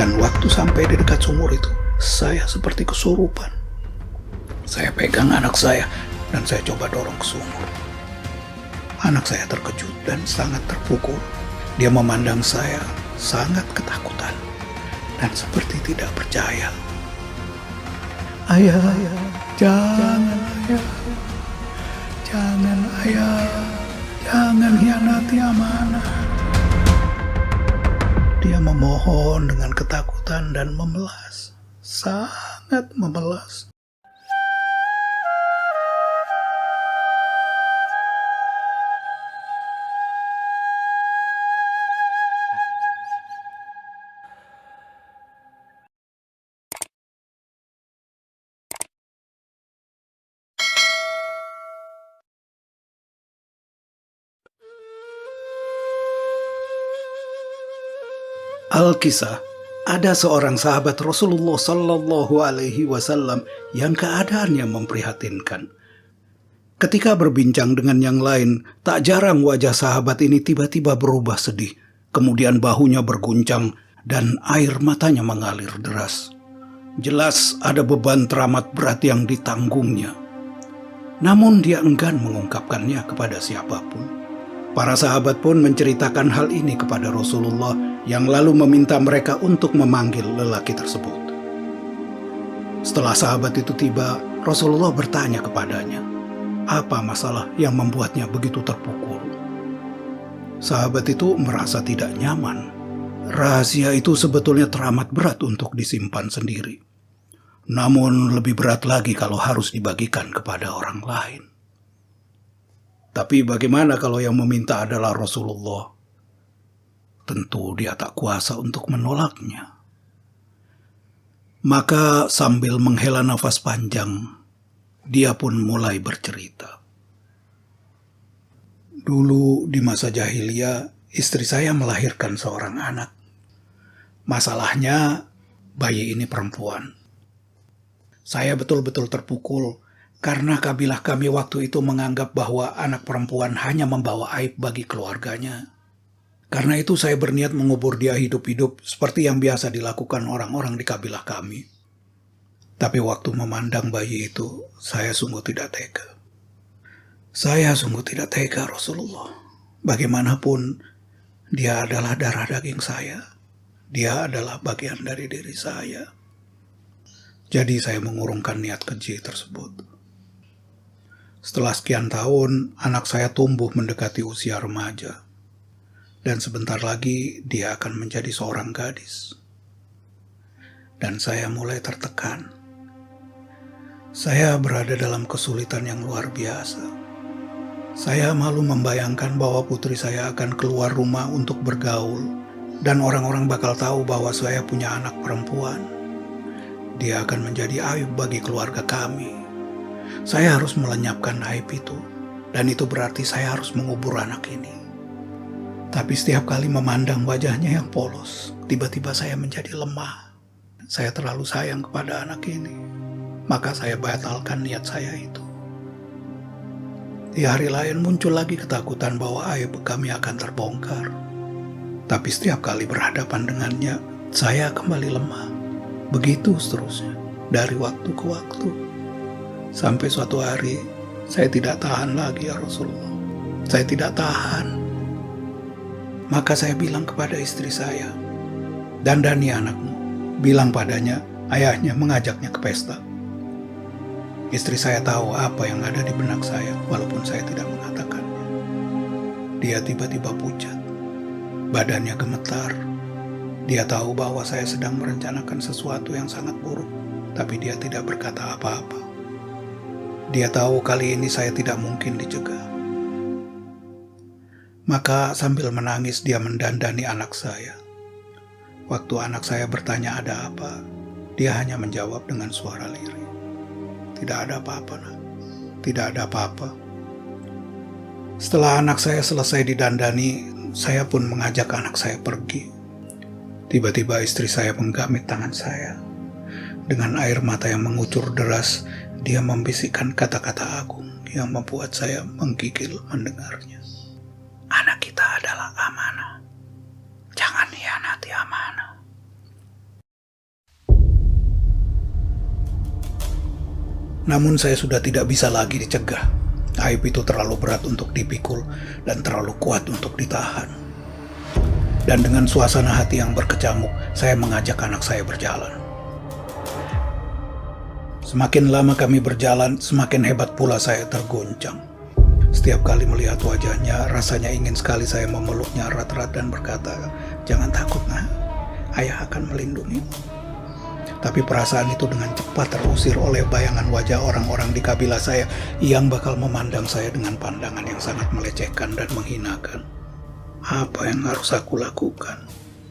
Dan waktu sampai di dekat sumur itu, saya seperti kesurupan. Saya pegang anak saya dan saya coba dorong ke sumur. Anak saya terkejut dan sangat terpukul. Dia memandang saya sangat ketakutan dan seperti tidak percaya. Ayah, jangan ayah. Jangan ayah, jangan hianati amanah. Dia memohon dengan ketakutan dan memelas, sangat memelas. Alkisah, ada seorang sahabat Rasulullah Sallallahu Alaihi Wasallam yang keadaannya memprihatinkan. Ketika berbincang dengan yang lain, tak jarang wajah sahabat ini tiba-tiba berubah sedih. Kemudian bahunya berguncang dan air matanya mengalir deras. Jelas ada beban teramat berat yang ditanggungnya. Namun dia enggan mengungkapkannya kepada siapapun. Para sahabat pun menceritakan hal ini kepada Rasulullah yang lalu meminta mereka untuk memanggil lelaki tersebut. Setelah sahabat itu tiba, Rasulullah bertanya kepadanya, apa masalah yang membuatnya begitu terpukul? Sahabat itu merasa tidak nyaman. Rahasia itu sebetulnya teramat berat untuk disimpan sendiri. Namun lebih berat lagi kalau harus dibagikan kepada orang lain. Tapi bagaimana kalau yang meminta adalah Rasulullah? Tentu dia tak kuasa untuk menolaknya. Maka sambil menghela nafas panjang, dia pun mulai bercerita. Dulu di masa jahiliyah, istri saya melahirkan seorang anak. Masalahnya, bayi ini perempuan. Saya betul-betul terpukul karena kabilah kami waktu itu menganggap bahwa anak perempuan hanya membawa aib bagi keluarganya. Karena itu saya berniat mengubur dia hidup-hidup seperti yang biasa dilakukan orang-orang di kabilah kami. Tapi waktu memandang bayi itu, saya sungguh tidak tega. Saya sungguh tidak tega, Rasulullah. Bagaimanapun, dia adalah darah daging saya. Dia adalah bagian dari diri saya. Jadi saya mengurungkan niat keji tersebut. Setelah sekian tahun, anak saya tumbuh mendekati usia remaja. Dan sebentar lagi dia akan menjadi seorang gadis. Dan saya mulai tertekan. Saya berada dalam kesulitan yang luar biasa. Saya malu membayangkan bahwa putri saya akan keluar rumah untuk bergaul. Dan orang-orang bakal tahu bahwa saya punya anak perempuan. Dia akan menjadi aib bagi keluarga kami. Saya harus melenyapkan aib itu, dan itu berarti saya harus mengubur anak ini. Tapi setiap kali memandang wajahnya yang polos, tiba-tiba saya menjadi lemah. Saya terlalu sayang kepada anak ini, maka saya batalkan niat saya itu. Di hari lain muncul lagi ketakutan bahwa aib kami akan terbongkar. Tapi setiap kali berhadapan dengannya, saya kembali lemah. Begitu seterusnya, dari waktu ke waktu. Sampai suatu hari, saya tidak tahan lagi ya Rasulullah. Saya tidak tahan. Maka saya bilang kepada istri saya, dandani anakmu. Bilang padanya, ayahnya mengajaknya ke pesta. Istri saya tahu apa yang ada di benak saya, walaupun saya tidak mengatakannya. Dia tiba-tiba pucat. Badannya gemetar. Dia tahu bahwa saya sedang merencanakan sesuatu yang sangat buruk, tapi dia tidak berkata apa-apa. Dia tahu kali ini saya tidak mungkin dicegah. Maka sambil menangis dia mendandani anak saya. Waktu anak saya bertanya ada apa, dia hanya menjawab dengan suara lirih. Tidak ada apa-apa, nak. Tidak ada apa-apa. Setelah anak saya selesai didandani, saya pun mengajak anak saya pergi. Tiba-tiba istri saya menggamit tangan saya. Dengan air mata yang mengucur deras, dia membisikkan kata-kata agung yang membuat saya menggigil mendengarnya. Anak kita adalah amanah. Jangan hianati amanah. Namun saya sudah tidak bisa lagi dicegah. Aib itu terlalu berat untuk dipikul dan terlalu kuat untuk ditahan. Dan dengan suasana hati yang berkecamuk, saya mengajak anak saya berjalan. Semakin lama kami berjalan, semakin hebat pula saya terguncang. Setiap kali melihat wajahnya, rasanya ingin sekali saya memeluknya erat-erat dan berkata, "Jangan takut, Nak. Ayah akan melindungimu." Tapi perasaan itu dengan cepat terusir oleh bayangan wajah orang-orang di kabilah saya yang bakal memandang saya dengan pandangan yang sangat melecehkan dan menghinakan. Apa yang harus aku lakukan?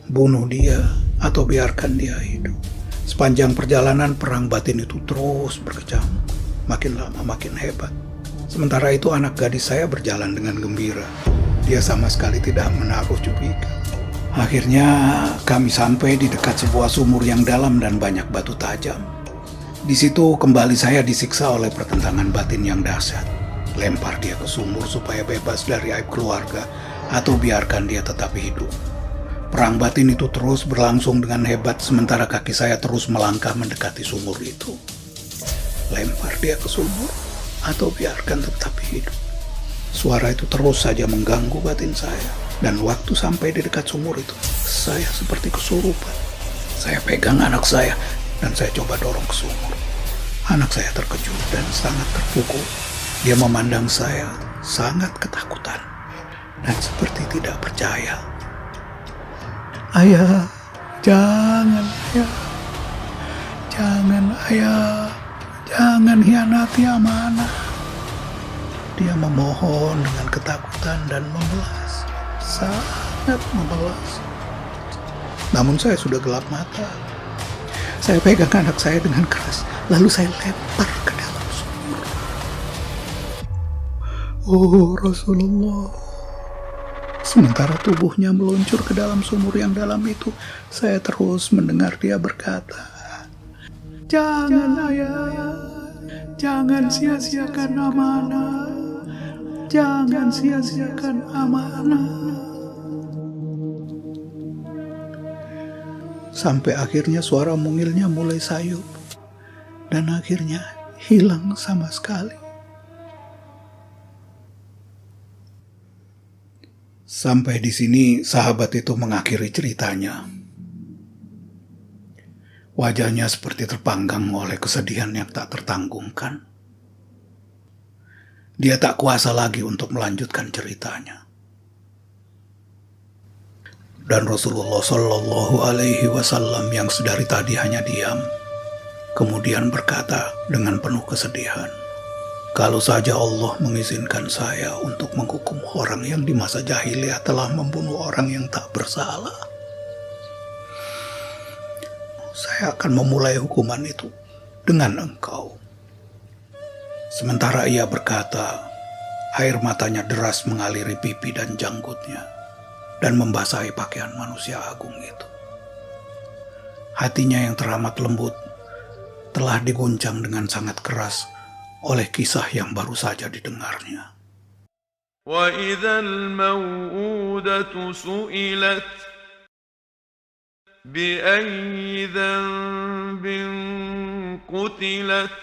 Bunuh dia atau biarkan dia hidup? Sepanjang perjalanan, perang batin itu terus berkecamuk. Makin lama makin hebat. Sementara itu anak gadis saya berjalan dengan gembira. Dia sama sekali tidak menaruh curiga. Akhirnya kami sampai di dekat sebuah sumur yang dalam dan banyak batu tajam. Di situ kembali saya disiksa oleh pertentangan batin yang dahsyat. Lempar dia ke sumur supaya bebas dari aib keluarga atau biarkan dia tetap hidup. Perang batin itu terus berlangsung dengan hebat sementara kaki saya terus melangkah mendekati sumur itu. Lempar dia ke sumur atau biarkan tetap hidup. Suara itu terus saja mengganggu batin saya. Dan waktu sampai di dekat sumur itu, saya seperti kesurupan. Saya pegang anak saya dan saya coba dorong ke sumur. Anak saya terkejut dan sangat terpukul. Dia memandang saya sangat ketakutan dan seperti tidak percaya. "Ayah, jangan ayah. Jangan ayah. Jangan hianati amanah." Dia memohon dengan ketakutan dan memelas. Sangat memelas. Namun saya sudah gelap mata. Saya pegang anak saya dengan keras, lalu saya lempar ke dalam sumur. Oh Rasulullah. Sementara tubuhnya meluncur ke dalam sumur yang dalam itu, saya terus mendengar dia berkata, "Jangan ayah, jangan sia-siakan amanah. Jangan sia-siakan amanah." Sampai akhirnya suara mungilnya mulai sayup dan akhirnya hilang sama sekali. Sampai di sini sahabat itu mengakhiri ceritanya. Wajahnya seperti terpanggang oleh kesedihan yang tak tertanggungkan. Dia tak kuasa lagi untuk melanjutkan ceritanya. Dan Rasulullah Shallallahu Alaihi Wasallam yang sedari tadi hanya diam, kemudian berkata dengan penuh kesedihan, "Kalau saja Allah mengizinkan saya untuk menghukum orang yang di masa jahiliyah telah membunuh orang yang tak bersalah, saya akan memulai hukuman itu dengan engkau." Sementara ia berkata, air matanya deras mengaliri pipi dan janggutnya dan membasahi pakaian manusia agung itu. Hatinya yang teramat lembut telah diguncang dengan sangat keras oleh kisah yang baru saja didengarnya. وَإِذَا الْمَوْءُودَةُ سُئِلَتْ بِأَيِّ ذَنبٍ قُتِلَتْ